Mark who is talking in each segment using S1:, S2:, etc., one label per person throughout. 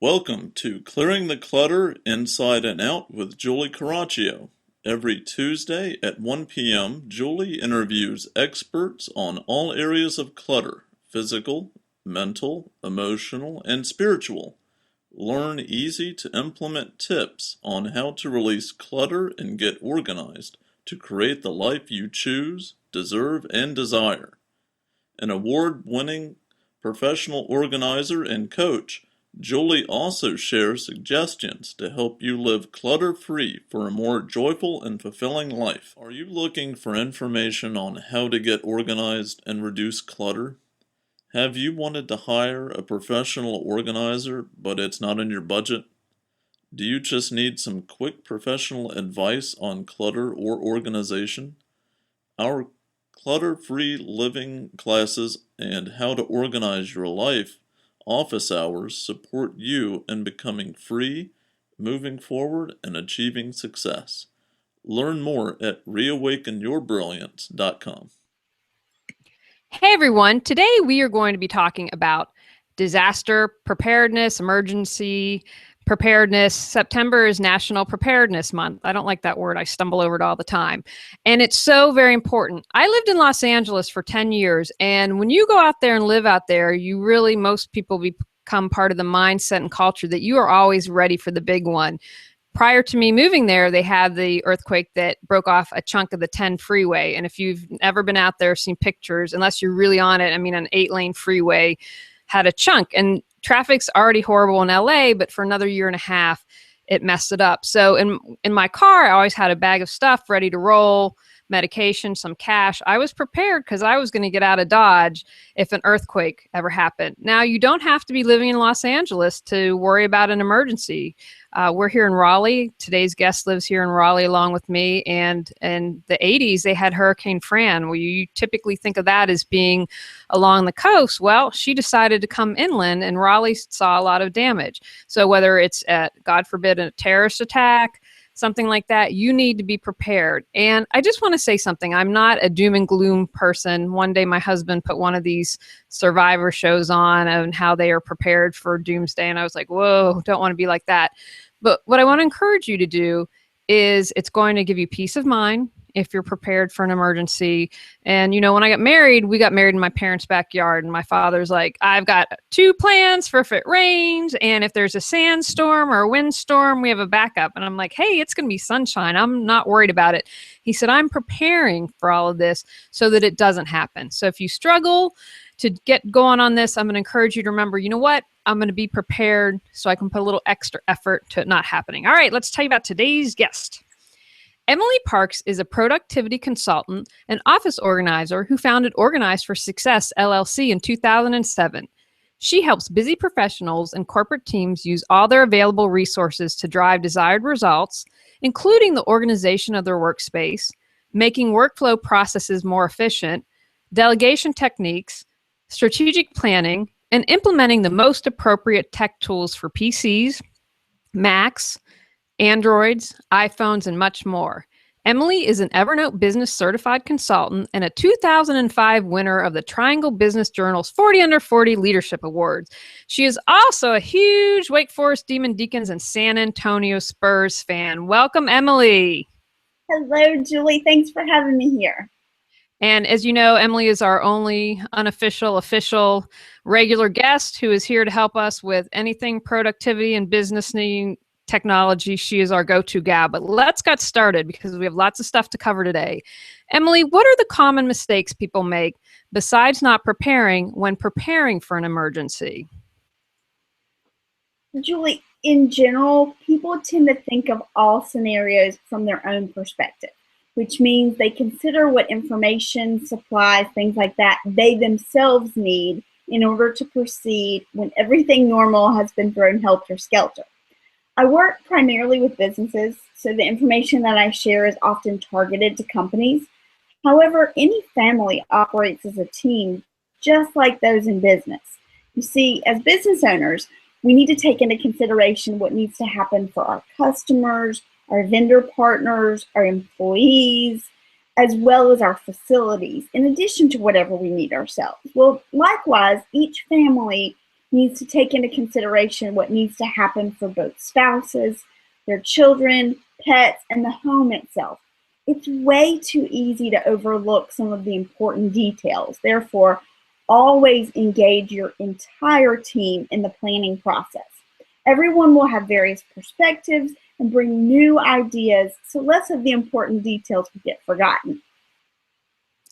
S1: Welcome to Clearing the Clutter Inside and Out with Julie Caraccio. Every Tuesday at 1 p.m., Julie interviews experts on all areas of clutter: physical, mental, emotional, and spiritual. Learn easy to implement tips on how to release clutter and get organized to create the life you choose, deserve, and desire. An award-winning professional organizer and coach, Julie also shares suggestions to help you live clutter-free for a more joyful and fulfilling life. Are you looking for information on how to get organized and reduce clutter? Have you wanted to hire a professional organizer, but it's not in your budget? Do you just need some quick professional advice on clutter or organization? Our clutter-free living classes and how to organize your life office hours support you in becoming free, moving forward, and achieving success. Learn more at reawakenyourbrilliance.com.
S2: Hey everyone, today we are going to be talking about disaster preparedness, emergency preparedness. September is National Preparedness Month. I don't like that word. I stumble over it all the time. And it's so very important. I lived in Los Angeles for 10 years. And when you go out there and live out there, most people become part of the mindset and culture that you are always ready for the big one. Prior to me moving there, they had the earthquake that broke off a chunk of the 10 freeway. And if you've ever been out there, seen pictures, unless you're really on it, an 8-lane freeway had a chunk. And traffic's already horrible in LA, but for another year and a half, it messed it up. So in my car, I always had a bag of stuff ready to roll, medication, some cash. I was prepared because I was going to get out of Dodge if an earthquake ever happened. Now, you don't have to be living in Los Angeles to worry about an emergency. We're here in Raleigh. Today's guest lives here in Raleigh along with me. And in the 80s, they had Hurricane Fran, where you typically think of that as being along the coast. Well, she decided to come inland, and Raleigh saw a lot of damage. So whether it's at, God forbid, a terrorist attack, something like that, you need to be prepared. And I just want to say something. I'm not a doom and gloom person. One day my husband put one of these survivor shows on and how they are prepared for doomsday. And I was like, whoa, don't want to be like that. But what I want to encourage you to do is it's going to give you peace of mind if you're prepared for an emergency. And, when I got married, we got married in my parents' backyard. And my father's like, I've got 2 plans for if it rains. And if there's a sandstorm or a windstorm, we have a backup. And I'm like, hey, it's going to be sunshine. I'm not worried about it. He said, I'm preparing for all of this so that it doesn't happen. So if you struggle to get going on this, I'm going to encourage you to remember, you know what? I'm going to be prepared so I can put a little extra effort to it not happening. All right, let's tell you about today's guest. Emily Parks is a productivity consultant and office organizer who founded Organize for Success, LLC in 2007. She helps busy professionals and corporate teams use all their available resources to drive desired results, including the organization of their workspace, making workflow processes more efficient, delegation techniques, strategic planning, and implementing the most appropriate tech tools for PCs, Macs, Androids, iPhones, and much more. Emily is an Evernote Business Certified Consultant and a 2005 winner of the Triangle Business Journal's 40 Under 40 Leadership Awards. She is also a huge Wake Forest Demon Deacons and San Antonio Spurs fan. Welcome, Emily.
S3: Hello, Julie. Thanks for having me here.
S2: And as you know, Emily is our only unofficial, official, regular guest who is here to help us with anything productivity and business needing technology. She is our go-to gal. But let's get started because we have lots of stuff to cover today. Emily, what are the common mistakes people make besides not preparing when preparing for an emergency?
S3: Julie, in general, people tend to think of all scenarios from their own perspective, which means they consider what information, supplies, things like that they themselves need in order to proceed when everything normal has been thrown helter-skelter. I work primarily with businesses, so the information that I share is often targeted to companies. However, any family operates as a team, just like those in business. You see, as business owners, we need to take into consideration what needs to happen for our customers, our vendor partners, our employees, as well as our facilities, in addition to whatever we need ourselves. Well, likewise, each family needs to take into consideration what needs to happen for both spouses, their children, pets, and the home itself. It's way too easy to overlook some of the important details. Therefore, always engage your entire team in the planning process. Everyone will have various perspectives and bring new ideas, so less of the important details will get forgotten.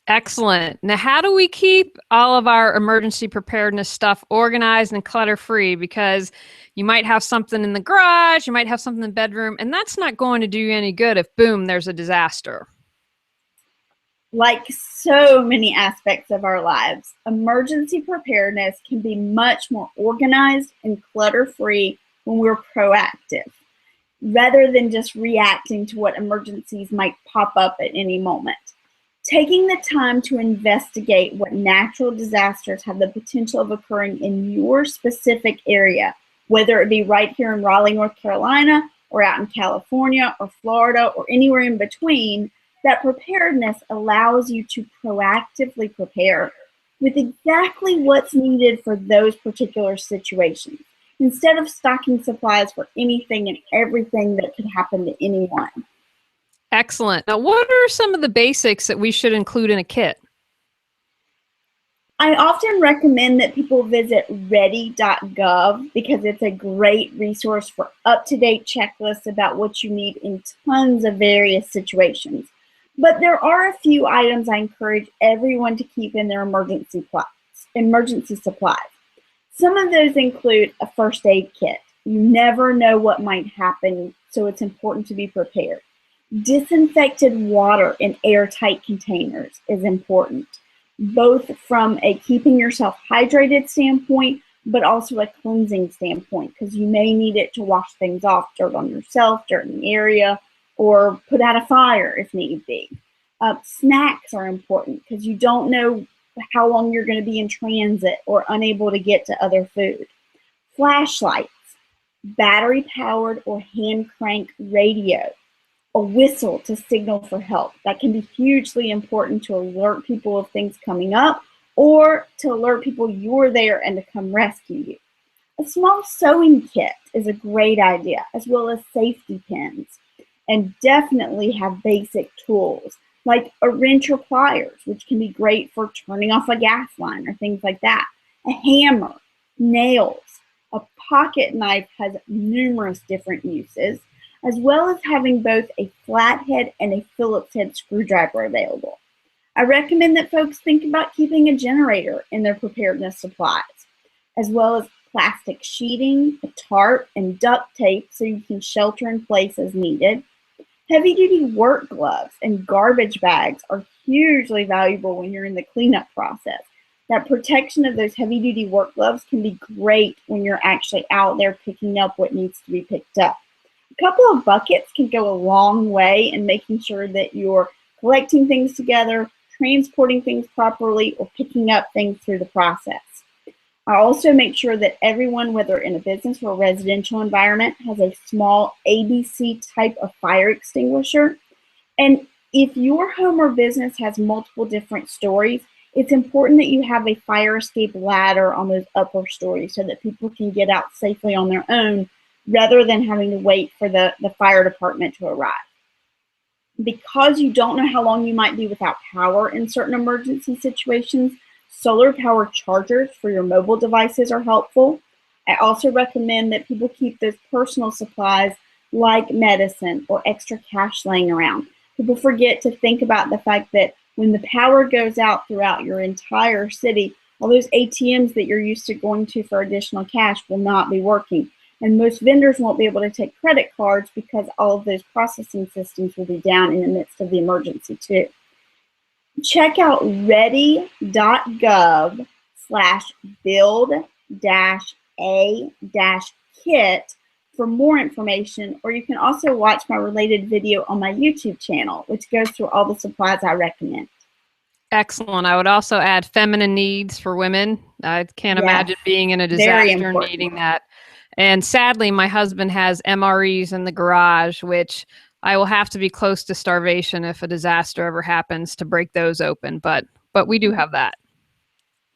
S2: Excellent. Now, how do we keep all of our emergency preparedness stuff organized and clutter-free? Because you might have something in the garage, you might have something in the bedroom, and that's not going to do you any good if, boom, there's a disaster.
S3: Like so many aspects of our lives, emergency preparedness can be much more organized and clutter-free when we're proactive, rather than just reacting to what emergencies might pop up at any moment. Taking the time to investigate what natural disasters have the potential of occurring in your specific area, whether it be right here in Raleigh, North Carolina, or out in California, or Florida, or anywhere in between, that preparedness allows you to proactively prepare with exactly what's needed for those particular situations, instead of stocking supplies for anything and everything that could happen to anyone.
S2: Excellent. Now, what are some of the basics that we should include in a kit?
S3: I often recommend that people visit ready.gov because it's a great resource for up-to-date checklists about what you need in tons of various situations. But there are a few items I encourage everyone to keep in their emergency supplies. Some of those include a first aid kit. You never know what might happen, so it's important to be prepared. Disinfected water in airtight containers is important, both from a keeping yourself hydrated standpoint, but also a cleansing standpoint, because you may need it to wash things off, dirt on yourself, dirt in the area, or put out a fire if need be. Snacks are important because you don't know how long you're going to be in transit or unable to get to other food. Flashlights, battery-powered or hand-crank radio, a whistle to signal for help. That can be hugely important to alert people of things coming up or to alert people you're there and to come rescue you. A small sewing kit is a great idea, as well as safety pins. And definitely have basic tools like a wrench or pliers, which can be great for turning off a gas line or things like that. A hammer, nails, a pocket knife has numerous different uses, as well as having both a flathead and a Phillips head screwdriver available. I recommend that folks think about keeping a generator in their preparedness supplies, as well as plastic sheeting, a tarp, and duct tape so you can shelter in place as needed. Heavy-duty work gloves and garbage bags are hugely valuable when you're in the cleanup process. That protection of those heavy-duty work gloves can be great when you're actually out there picking up what needs to be picked up. A couple of buckets can go a long way in making sure that you're collecting things together, transporting things properly, or picking up things through the process. I also make sure that everyone, whether in a business or a residential environment, has a small ABC type of fire extinguisher. And if your home or business has multiple different stories, it's important that you have a fire escape ladder on those upper stories so that people can get out safely on their own rather than having to wait for the fire department to arrive. Because you don't know how long you might be without power in certain emergency situations, solar power chargers for your mobile devices are helpful. I also recommend that people keep those personal supplies like medicine or extra cash laying around. People forget to think about the fact that when the power goes out throughout your entire city, all those ATMs that you're used to going to for additional cash will not be working. And most vendors won't be able to take credit cards because all of those processing systems will be down in the midst of the emergency too. Check out ready.gov/build-a-kit for more information, or you can also watch my related video on my YouTube channel, which goes through all the supplies I recommend.
S2: Excellent. I would also add feminine needs for women. I can't imagine being in a disaster needing that. And sadly, my husband has MREs in the garage, which I will have to be close to starvation if a disaster ever happens to break those open. But we do have that.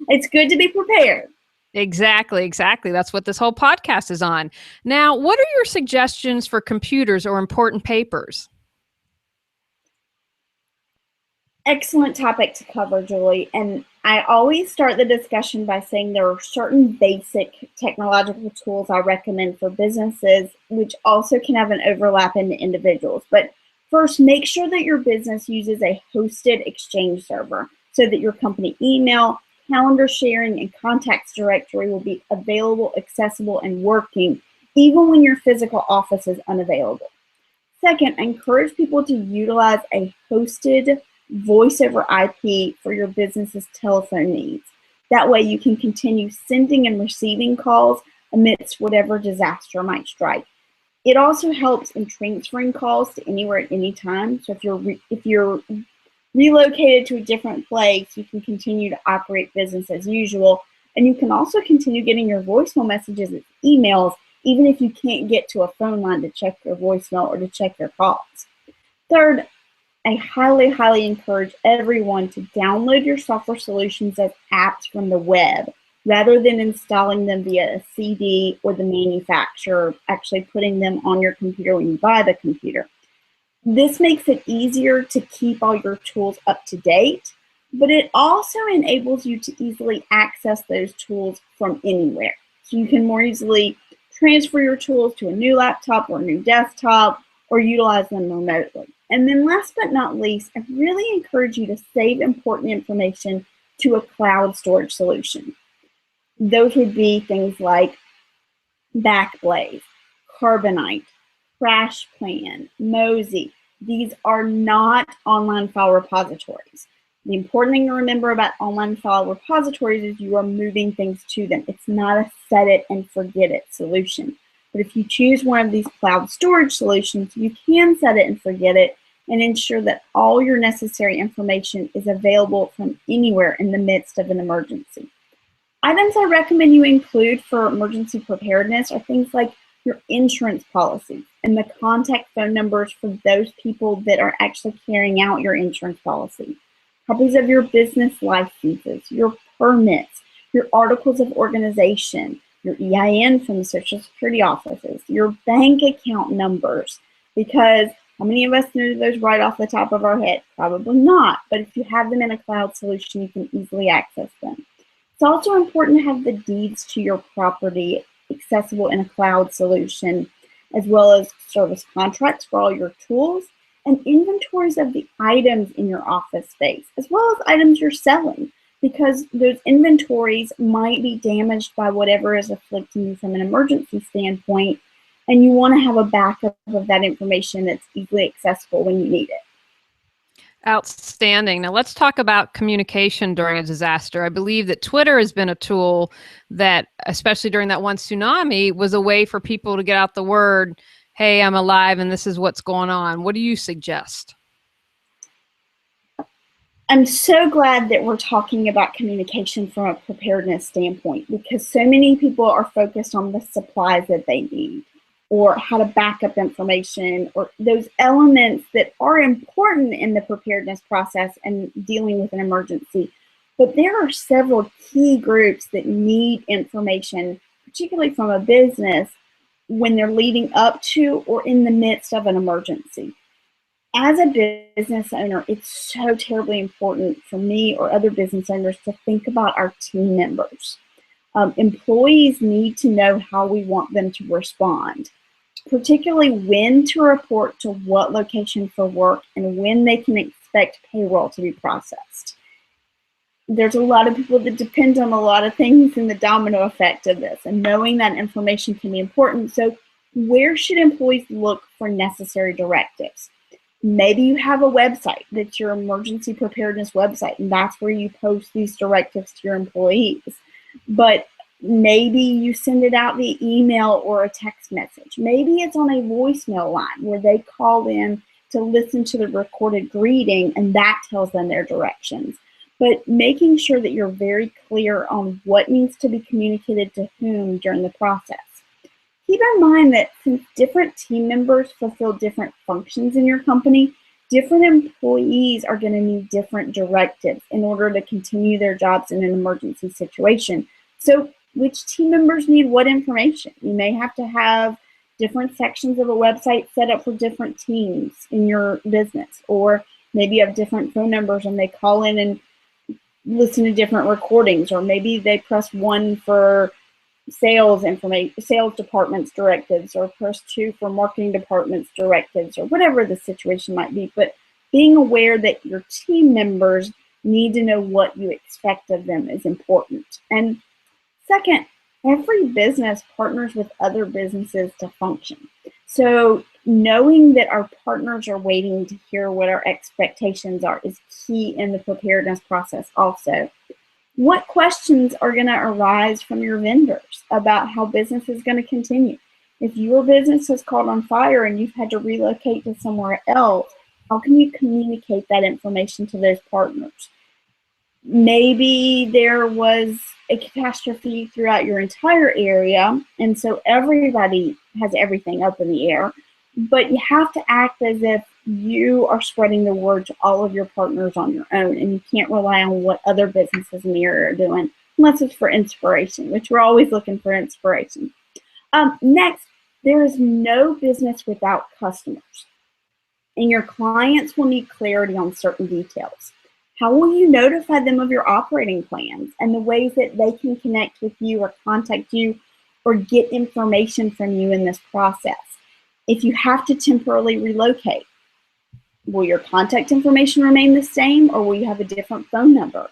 S3: It's good to be prepared.
S2: Exactly. That's what this whole podcast is on. Now, what are your suggestions for computers or important papers?
S3: Excellent topic to cover, Julie. And I always start the discussion by saying there are certain basic technological tools I recommend for businesses, which also can have an overlap into individuals. But first, make sure that your business uses a hosted Exchange server so that your company email, calendar sharing, and contacts directory will be available, accessible, and working even when your physical office is unavailable. Second, I encourage people to utilize a hosted voice over IP for your business's telephone needs. That way you can continue sending and receiving calls amidst whatever disaster might strike. It also helps in transferring calls to anywhere at any time. So if you're relocated to a different place, you can continue to operate business as usual. And you can also continue getting your voicemail messages and emails even if you can't get to a phone line to check your voicemail or to check your calls. Third, I highly, highly encourage everyone to download your software solutions as apps from the web rather than installing them via a CD or the manufacturer actually putting them on your computer when you buy the computer. This makes it easier to keep all your tools up to date, but it also enables you to easily access those tools from anywhere. So you can more easily transfer your tools to a new laptop or a new desktop or utilize them remotely. And then last but not least, I really encourage you to save important information to a cloud storage solution. Those would be things like Backblaze, Carbonite, CrashPlan, Mozy. These are not online file repositories. The important thing to remember about online file repositories is you are moving things to them. It's not a set it and forget it solution. But if you choose one of these cloud storage solutions, you can set it and forget it and ensure that all your necessary information is available from anywhere in the midst of an emergency. Items I recommend you include for emergency preparedness are things like your insurance policy and the contact phone numbers for those people that are actually carrying out your insurance policy. Copies of your business licenses, your permits, your articles of organization, your EIN from the Social Security offices, your bank account numbers, because how many of us know those right off the top of our head? Probably not, but if you have them in a cloud solution, you can easily access them. It's also important to have the deeds to your property accessible in a cloud solution, as well as service contracts for all your tools and inventories of the items in your office space, as well as items you're selling, because those inventories might be damaged by whatever is afflicting you from an emergency standpoint, and you want to have a backup of that information that's easily accessible when you need it.
S2: Outstanding. Now let's talk about communication during a disaster. I believe that Twitter has been a tool that, especially during that one tsunami, was a way for people to get out the word, hey, I'm alive and this is what's going on. What do you suggest?
S3: I'm so glad that we're talking about communication from a preparedness standpoint, because so many people are focused on the supplies that they need or how to back up information or those elements that are important in the preparedness process and dealing with an emergency. But there are several key groups that need information, particularly from a business, when they're leading up to or in the midst of an emergency. As a business owner, it's so terribly important for me or other business owners to think about our team members. Employees need to know how we want them to respond, particularly when to report to what location for work and when they can expect payroll to be processed. There's a lot of people that depend on a lot of things in the domino effect of this, and knowing that information can be important. So where should employees look for necessary directives? Maybe you have a website that's your emergency preparedness website, and that's where you post these directives to your employees. But maybe you send it out via email or a text message. Maybe it's on a voicemail line where they call in to listen to the recorded greeting, and that tells them their directions. But making sure that you're very clear on what needs to be communicated to whom during the process. Keep in mind that since different team members fulfill different functions in your company, different employees are going to need different directives in order to continue their jobs in an emergency situation. So which team members need what information. You may have to have different sections of a website set up for different teams in your business, or maybe you have different phone numbers and they call in and listen to different recordings, or maybe they press 1 for sales information, sales department's directives, or press 2 for marketing department's directives, or whatever the situation might be. But being aware that your team members need to know what you expect of them is important. And second, every business partners with other businesses to function. So knowing that our partners are waiting to hear what our expectations are is key in the preparedness process also. What questions are going to arise from your vendors about how business is going to continue? If your business has caught on fire and you've had to relocate to somewhere else, how can you communicate that information to those partners? Maybe there was a catastrophe throughout your entire area, and so everybody has everything up in the air, but you have to act as if you are spreading the word to all of your partners on your own, and you can't rely on what other businesses in the area are doing, unless it's for inspiration, which we're always looking for inspiration. Next, there is no business without customers, and your clients will need clarity on certain details. How will you notify them of your operating plans and the ways that they can connect with you or contact you or get information from you in this process? If you have to temporarily relocate, will your contact information remain the same, or will you have a different phone number?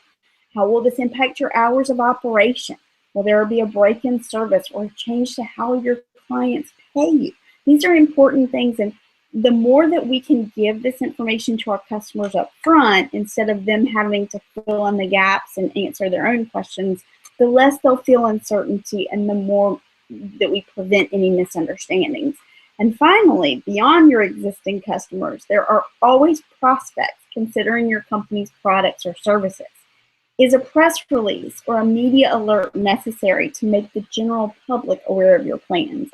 S3: How will this impact your hours of operation? Will there be a break in service or a change to how your clients pay you? These are important things, and the more that we can give this information to our customers up front, instead of them having to fill in the gaps and answer their own questions, the less they'll feel uncertainty and the more that we prevent any misunderstandings. And finally, beyond your existing customers, there are always prospects considering your company's products or services. Is a press release or a media alert necessary to make the general public aware of your plans?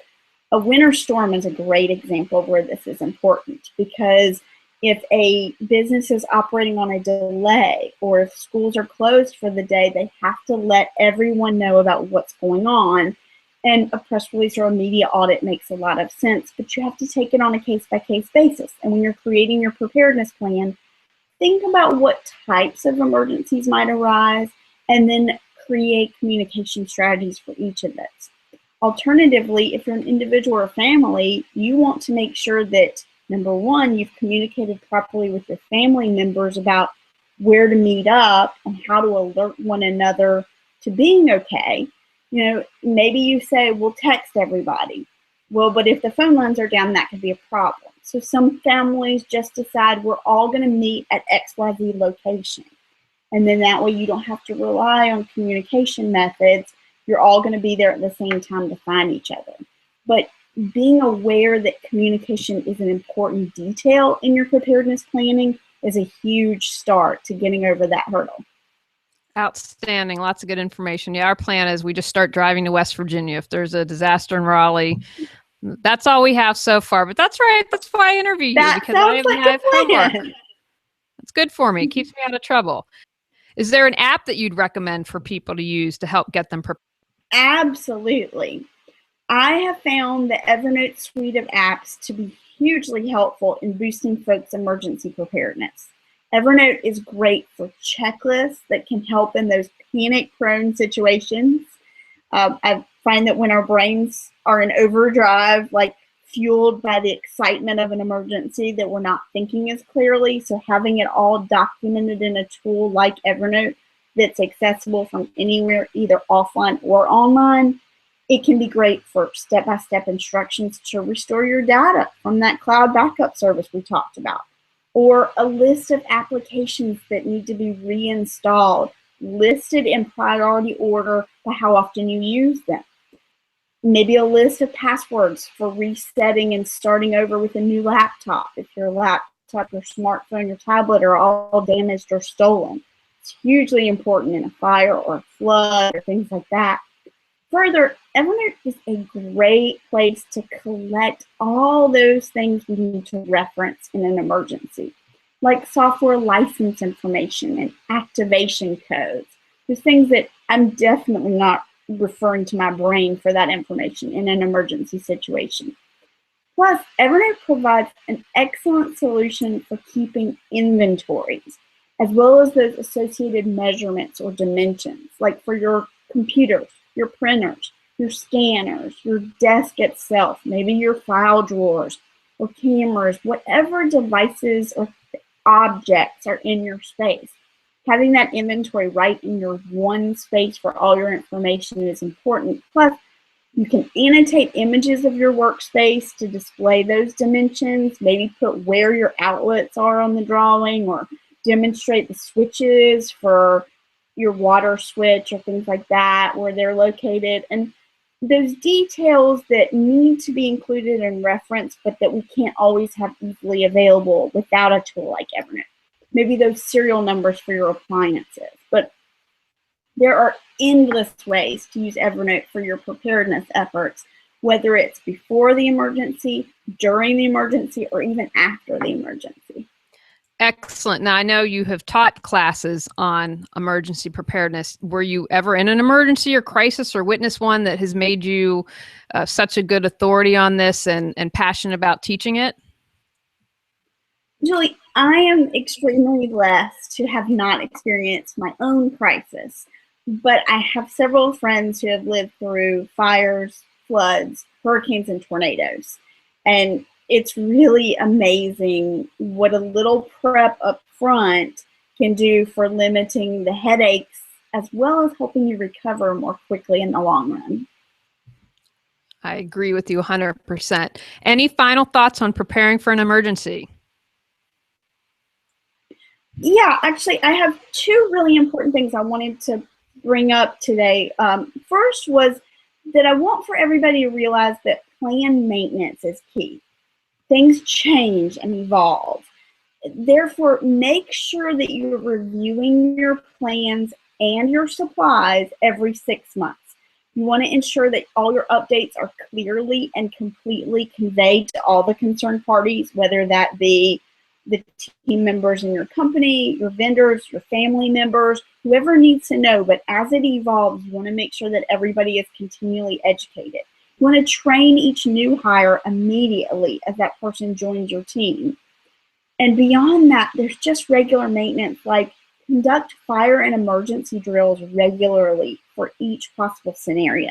S3: A winter storm is a great example of where this is important, because if a business is operating on a delay, or if schools are closed for the day, they have to let everyone know about what's going on. And a press release or a media audit makes a lot of sense, but you have to take it on a case-by-case basis. And when you're creating your preparedness plan, think about what types of emergencies might arise, and then create communication strategies for each of those. Alternatively, if you're an individual or family, you want to make sure that, number one, you've communicated properly with your family members about where to meet up and how to alert one another to being okay. You know, maybe you say, we'll text everybody. Well, but if the phone lines are down, that could be a problem. So some families just decide we're all going to meet at XYZ location. And then that way you don't have to rely on communication methods. You're all going to be there at the same time to find each other. But being aware that communication is an important detail in your preparedness planning is a huge start to getting over that hurdle.
S2: Outstanding. Lots of good information. Yeah, our plan is we just start driving to West Virginia if there's a disaster in Raleigh. That's all we have so far, but that's right. That's why I interview you, because I have homework. It's good for me. It keeps me out of trouble. Is there an app that you'd recommend for people to use to help get them prepared?
S3: Absolutely. I have found the Evernote suite of apps to be hugely helpful in boosting folks' emergency preparedness. Evernote is great for checklists that can help in those panic-prone situations. I find that when our brains are in overdrive, like fueled by the excitement of an emergency, that we're not thinking as clearly. So having it all documented in a tool like Evernote that's accessible from anywhere, either offline or online, it can be great for step-by-step instructions to restore your data from that cloud backup service we talked about, or a list of applications that need to be reinstalled, listed in priority order by how often you use them. Maybe a list of passwords for resetting and starting over with a new laptop if your laptop, your smartphone, your tablet are all damaged or stolen. It's hugely important in a fire or a flood or things like that. Further, Evernote is a great place to collect all those things we need to reference in an emergency, like software license information and activation codes. There's things that I'm definitely not referring to my brain for that information in an emergency situation. Plus, Evernote provides an excellent solution for keeping inventories, as well as those associated measurements or dimensions, like for your computers, your printers, your scanners, your desk itself, maybe your file drawers or cameras, whatever devices or objects are in your space. Having that inventory right in your one space for all your information is important. Plus, you can annotate images of your workspace to display those dimensions, maybe put where your outlets are on the drawing, or demonstrate the switches for your water switch or things like that, where they're located. And those details that need to be included in reference, but that we can't always have easily available without a tool like Evernote. Maybe those serial numbers for your appliances. But there are endless ways to use Evernote for your preparedness efforts, whether it's before the emergency, during the emergency, or even after the emergency.
S2: Excellent. Now, I know you have taught classes on emergency preparedness. Were you ever in an emergency or crisis or witness one that has made you such a good authority on this and passionate about teaching it?
S3: Julie, I am extremely blessed to have not experienced my own crisis, but I have several friends who have lived through fires, floods, hurricanes, and tornadoes. And it's really amazing what a little prep up front can do for limiting the headaches, as well as helping you recover more quickly in the long run.
S2: I agree with you 100%. Any final thoughts on preparing for an emergency?
S3: Yeah, actually, I have two really important things I wanted to bring up today. First was that I want for everybody to realize that planned maintenance is key. Things change and evolve. Therefore, make sure that you're reviewing your plans and your supplies every 6 months. You want to ensure that all your updates are clearly and completely conveyed to all the concerned parties, whether that be the team members in your company, your vendors, your family members, whoever needs to know. But as it evolves, you want to make sure that everybody is continually educated. You want to train each new hire immediately as that person joins your team. And beyond that, there's just regular maintenance, like conduct fire and emergency drills regularly for each possible scenario.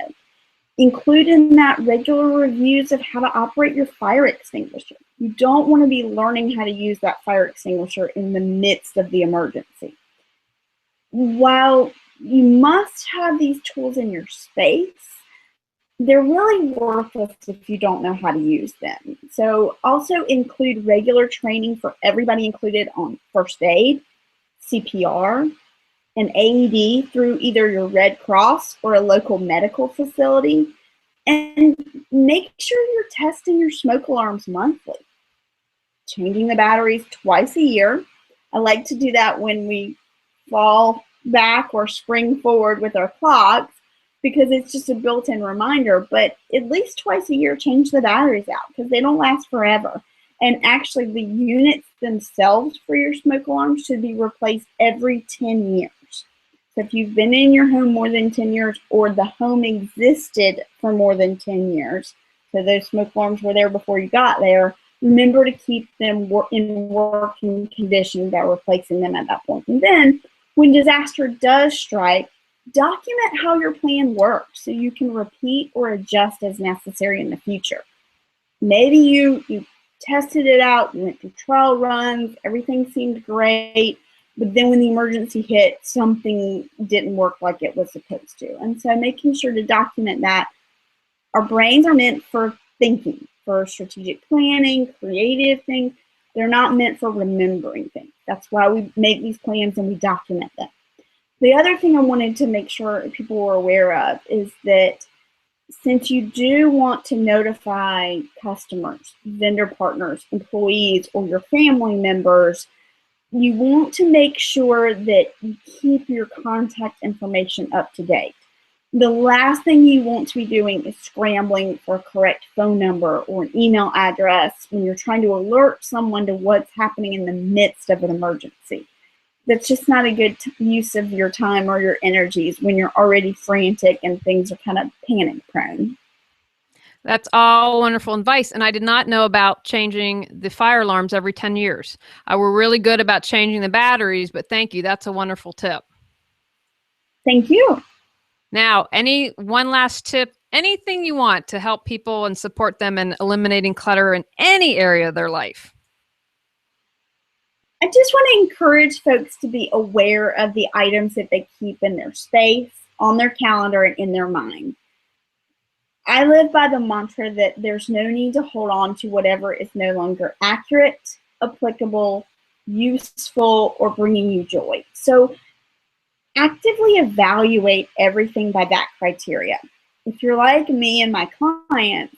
S3: Include in that regular reviews of how to operate your fire extinguisher. You don't want to be learning how to use that fire extinguisher in the midst of the emergency. While you must have these tools in your space, they're really worthless if you don't know how to use them. So also include regular training for everybody included on first aid, CPR, and AED through either your Red Cross or a local medical facility. And make sure you're testing your smoke alarms monthly. Changing the batteries twice a year. I like to do that when we fall back or spring forward with our clocks, because it's just a built-in reminder. But at least twice a year, change the batteries out, because they don't last forever. And actually, the units themselves for your smoke alarms should be replaced every 10 years. So if you've been in your home more than 10 years, or the home existed for more than 10 years, so those smoke alarms were there before you got there, remember to keep them in working condition by replacing them at that point. And then when disaster does strike, document how your plan works so you can repeat or adjust as necessary in the future. Maybe you tested it out, you went through trial runs, everything seemed great, but then when the emergency hit, something didn't work like it was supposed to. And so making sure to document that. Our brains are meant for thinking, for strategic planning, creative things. They're not meant for remembering things. That's why we make these plans and we document them. The other thing I wanted to make sure people were aware of is that since you do want to notify customers, vendor partners, employees, or your family members, you want to make sure that you keep your contact information up to date. The last thing you want to be doing is scrambling for a correct phone number or an email address when you're trying to alert someone to what's happening in the midst of an emergency. That's just not a good use of your time or your energies when you're already frantic and things are kind of panic prone.
S2: That's all wonderful advice. And I did not know about changing the fire alarms every 10 years. We're really good about changing the batteries, but thank you. That's a wonderful tip.
S3: Thank you.
S2: Now, any one last tip, anything you want to help people and support them in eliminating clutter in any area of their life?
S3: I just want to encourage folks to be aware of the items that they keep in their space, on their calendar, and in their mind. I live by the mantra that there's no need to hold on to whatever is no longer accurate, applicable, useful, or bringing you joy. So actively evaluate everything by that criteria. If you're like me and my clients,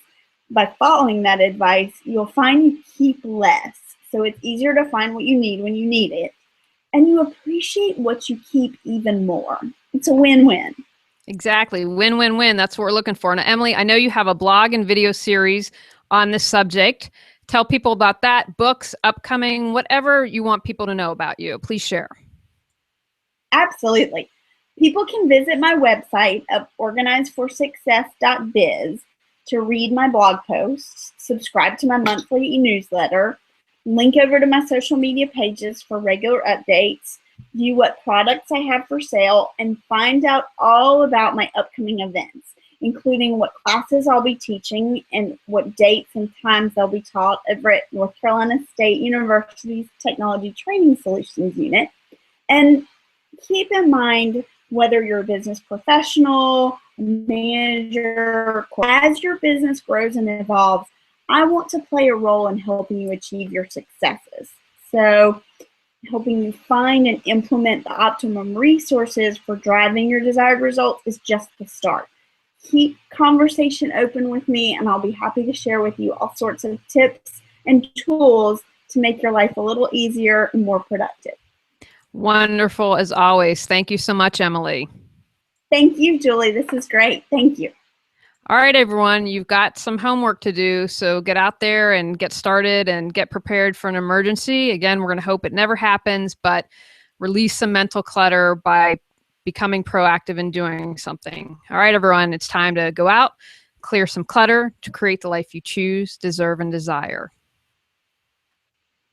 S3: by following that advice, you'll find you keep less. So it's easier to find what you need when you need it. And you appreciate what you keep even more. It's a win-win.
S2: Exactly. Win, win, win. That's what we're looking for. Now, Emily, I know you have a blog and video series on this subject. Tell people about that, books, upcoming, whatever you want people to know about you. Please share.
S3: Absolutely. People can visit my website of organizeforsuccess.biz to read my blog posts, subscribe to my monthly e-newsletter, link over to my social media pages for regular updates, view what products I have for sale, and find out all about my upcoming events, including what classes I'll be teaching and what dates and times they'll be taught over at North Carolina State University's Technology Training Solutions Unit. And keep in mind, whether you're a business professional, manager, as your business grows and evolves, I want to play a role in helping you achieve your successes. So helping you find and implement the optimum resources for driving your desired results is just the start. Keep conversation open with me, and I'll be happy to share with you all sorts of tips and tools to make your life a little easier and more productive.
S2: Wonderful as always. Thank you so much, Emily.
S3: Thank you, Julie. This is great. Thank you.
S2: All right, everyone, you've got some homework to do, so get out there and get started and get prepared for an emergency. Again, we're going to hope it never happens, but release some mental clutter by becoming proactive and doing something. All right, everyone, it's time to go out, clear some clutter to create the life you choose, deserve, and desire.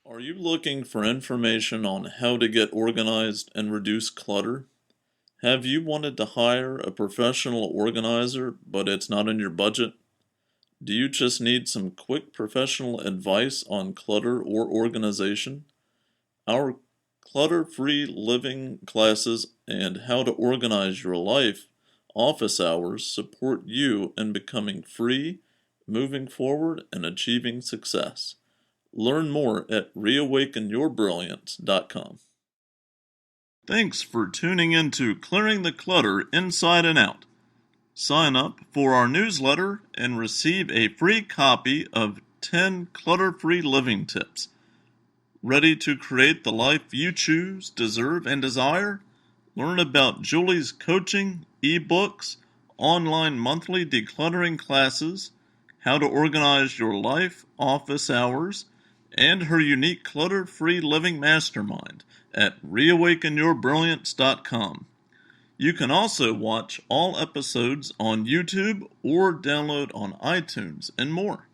S1: Are you looking for information on how to get organized and reduce clutter? Have you wanted to hire a professional organizer, but it's not in your budget? Do you just need some quick professional advice on clutter or organization? Our clutter-free living classes and how to organize your life office hours support you in becoming free, moving forward, and achieving success. Learn more at reawakenyourbrilliance.com. Thanks for tuning in to Clearing the Clutter Inside and Out. Sign up for our newsletter and receive a free copy of 10 clutter-free living tips. Ready to create the life you choose, deserve, and desire? Learn about Julie's coaching, ebooks, online monthly decluttering classes, how to organize your life, office hours, and her unique clutter-free living mastermind at reawakenyourbrilliance.com. You can also watch all episodes on YouTube or download on iTunes and more.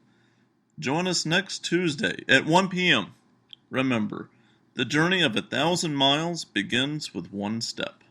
S1: Join us next Tuesday at 1 p.m. Remember, the journey of 1,000 miles begins with one step.